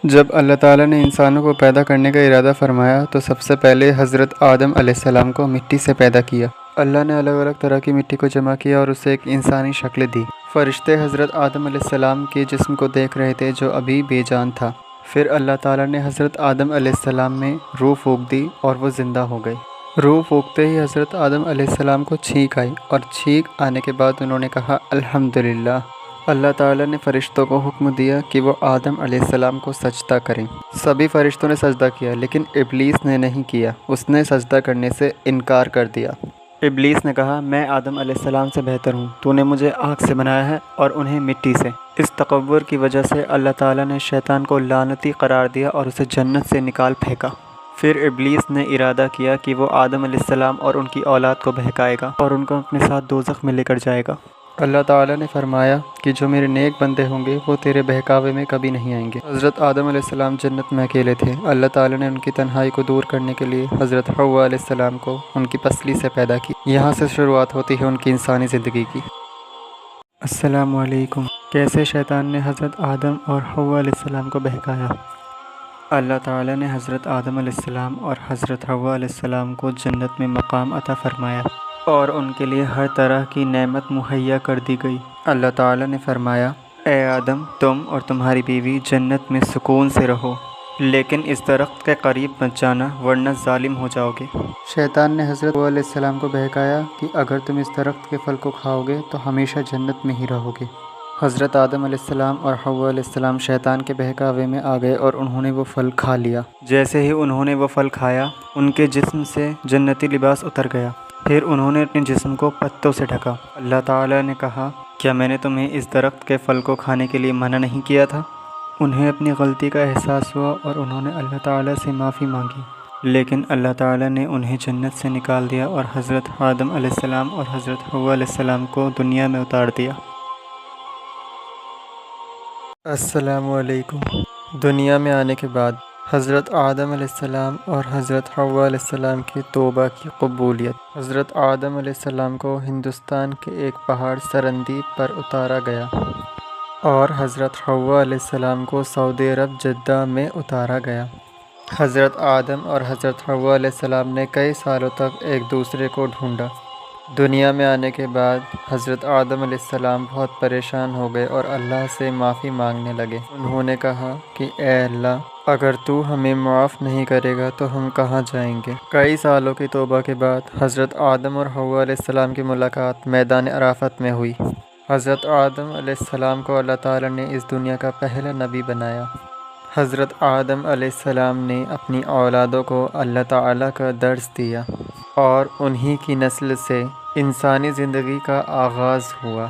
جب اللہ تعالیٰ نے انسانوں کو پیدا کرنے کا ارادہ فرمایا تو سب سے پہلے حضرت آدم علیہ السلام کو مٹی سے پیدا کیا۔ اللہ نے الگ الگ طرح کی مٹی کو جمع کیا اور اسے ایک انسانی شکل دی۔ فرشتے حضرت آدم علیہ السلام کے جسم کو دیکھ رہے تھے جو ابھی بے جان تھا۔ پھر اللہ تعالیٰ نے حضرت آدم علیہ السلام میں روح پھونک دی اور وہ زندہ ہو گئے۔ روح پھونکتے ہی حضرت آدم علیہ السلام کو چھینک آئی اور چھینک آنے کے بعد انہوں نے کہا الحمدللہ۔ اللہ تعالیٰ نے فرشتوں کو حکم دیا کہ وہ آدم علیہ السلام کو سجدہ کریں۔ سبھی فرشتوں نے سجدہ کیا لیکن ابلیس نے نہیں کیا، اس نے سجدہ کرنے سے انکار کر دیا۔ ابلیس نے کہا میں آدم علیہ السلام سے بہتر ہوں، تو نے مجھے آگ سے بنایا ہے اور انہیں مٹی سے۔ اس تکبر کی وجہ سے اللہ تعالیٰ نے شیطان کو لعنتی قرار دیا اور اسے جنت سے نکال پھینکا۔ پھر ابلیس نے ارادہ کیا کہ وہ آدم علیہ السلام اور ان کی اولاد کو بہکائے گا اور ان کو اپنے ساتھ دوزخ میں لے کر جائے گا۔ اللہ تعالیٰ نے فرمایا کہ جو میرے نیک بندے ہوں گے وہ تیرے بہکاوے میں کبھی نہیں آئیں گے۔ حضرت آدم علیہ السلام جنت میں اکیلے تھے۔ اللہ تعالیٰ نے ان کی تنہائی کو دور کرنے کے لیے حضرت حوا علیہ السلام کو ان کی پسلی سے پیدا کی۔ یہاں سے شروعات ہوتی ہے ان کی انسانی زندگی کی۔ السلام علیکم۔ کیسے شیطان نے حضرت آدم اور حوا علیہ السلام کو بہکایا؟ اللہ تعالیٰ نے حضرت آدم علیہ السلام اور حضرت حوا علیہ السلام کو جنت میں مقام عطا فرمایا اور ان کے لیے ہر طرح کی نعمت مہیا کر دی گئی۔ اللہ تعالیٰ نے فرمایا اے آدم تم اور تمہاری بیوی جنت میں سکون سے رہو، لیکن اس درخت کے قریب مت جانا ورنہ ظالم ہو جاؤ گے۔ شیطان نے حضرت حوا علیہ السلام کو بہکایا کہ اگر تم اس درخت کے پھل کو کھاؤ گے تو ہمیشہ جنت میں ہی رہو گے۔ حضرت آدم علیہ السلام اور حوا علیہ السلام شیطان کے بہکاوے میں آ گئے اور انہوں نے وہ پھل کھا لیا۔ جیسے ہی انہوں نے وہ پھل کھایا ان کے جسم سے جنتی لباس اتر گیا۔ پھر انہوں نے اپنے جسم کو پتوں سے ڈھکا۔ اللہ تعالیٰ نے کہا کیا میں نے تمہیں اس درخت کے پھل کو کھانے کے لیے منع نہیں کیا تھا؟ انہیں اپنی غلطی کا احساس ہوا اور انہوں نے اللہ تعالیٰ سے معافی مانگی، لیکن اللہ تعالیٰ نے انہیں جنت سے نکال دیا اور حضرت آدم علیہ السلام اور حضرت حوا علیہ السلام کو دنیا میں اتار دیا۔ السلام علیکم۔ دنیا میں آنے کے بعد حضرت آدم علیہ السلام اور حضرت حوا علیہ السلام کی توبہ کی قبولیت۔ حضرت آدم علیہ السلام کو ہندوستان کے ایک پہاڑ سرندیپ پر اتارا گیا اور حضرت حوا علیہ السلام کو سعودی عرب جدہ میں اتارا گیا۔ حضرت آدم اور حضرت حوا علیہ السلام نے کئی سالوں تک ایک دوسرے کو ڈھونڈا۔ دنیا میں آنے کے بعد حضرت آدم علیہ السلام بہت پریشان ہو گئے اور اللہ سے معافی مانگنے لگے۔ انہوں نے کہا کہ اے اللہ اگر تو ہمیں معاف نہیں کرے گا تو ہم کہاں جائیں گے؟ کئی سالوں کی توبہ کے بعد حضرت آدم اور حوا علیہ السلام کی ملاقات میدان عرفات میں ہوئی۔ حضرت آدم علیہ السلام کو اللہ تعالیٰ نے اس دنیا کا پہلا نبی بنایا۔ حضرت آدم علیہ السلام نے اپنی اولادوں کو اللہ تعالیٰ کا درس دیا اور انہی کی نسل سے انسانی زندگی کا آغاز ہوا۔